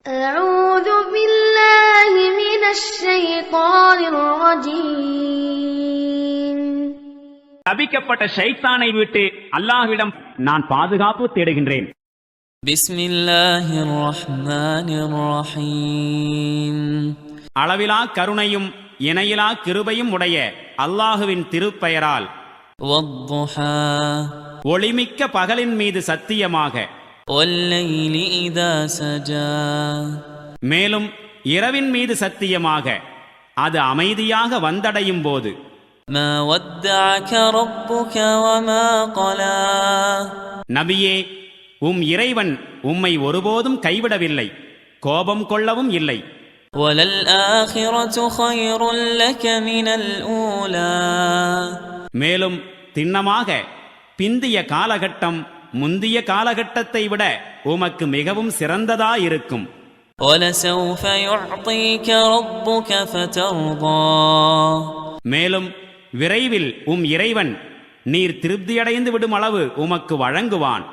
أعوذ بالله من الشيطان الرجيم. சபிக்கப்பட்ட ஷைத்தானை விட்டு அல்லாஹ்விடம் நான் பாதுகாப்பு தேடுகின்றேன். பிஸ்மில்லாஹிர் ரஹ்மானிர் ரஹீம். அளவிலா கருணையும் இணையிலா கிருபையும் உடைய அல்லாஹுவின் திருப்பெயரால். வத்துஹா. ஒளிமிக்க பகலின் மீது சத்தியமாக. வல்லைலி இதா சஜா. மேலும் இரவின் மீது சத்தியமாக, அது அமைதியாக வந்தடையும் போது. மா வத்தஅக ரப்புக வமா கலா. நபியே, இறைவன் உம்மை ஒருபோதும் கைவிடவில்லை, கோபம் கொள்ளவும் இல்லை. வலல் ஆகிரது கைருல் லக மினல் ஊலா. மேலும் திண்ணமாக பிந்திய காலகட்டம் முந்திய காலகட்டத்தை விட உமக்கு மிகவும் சிறந்ததாயிருக்கும். வலசௌஃப யுஅதீக ரப்புக ஃபதர்தா. மேலும் விரைவில் இறைவன் நீர் திருப்தியடைந்து விடும் அளவு உமக்கு வழங்குவான்.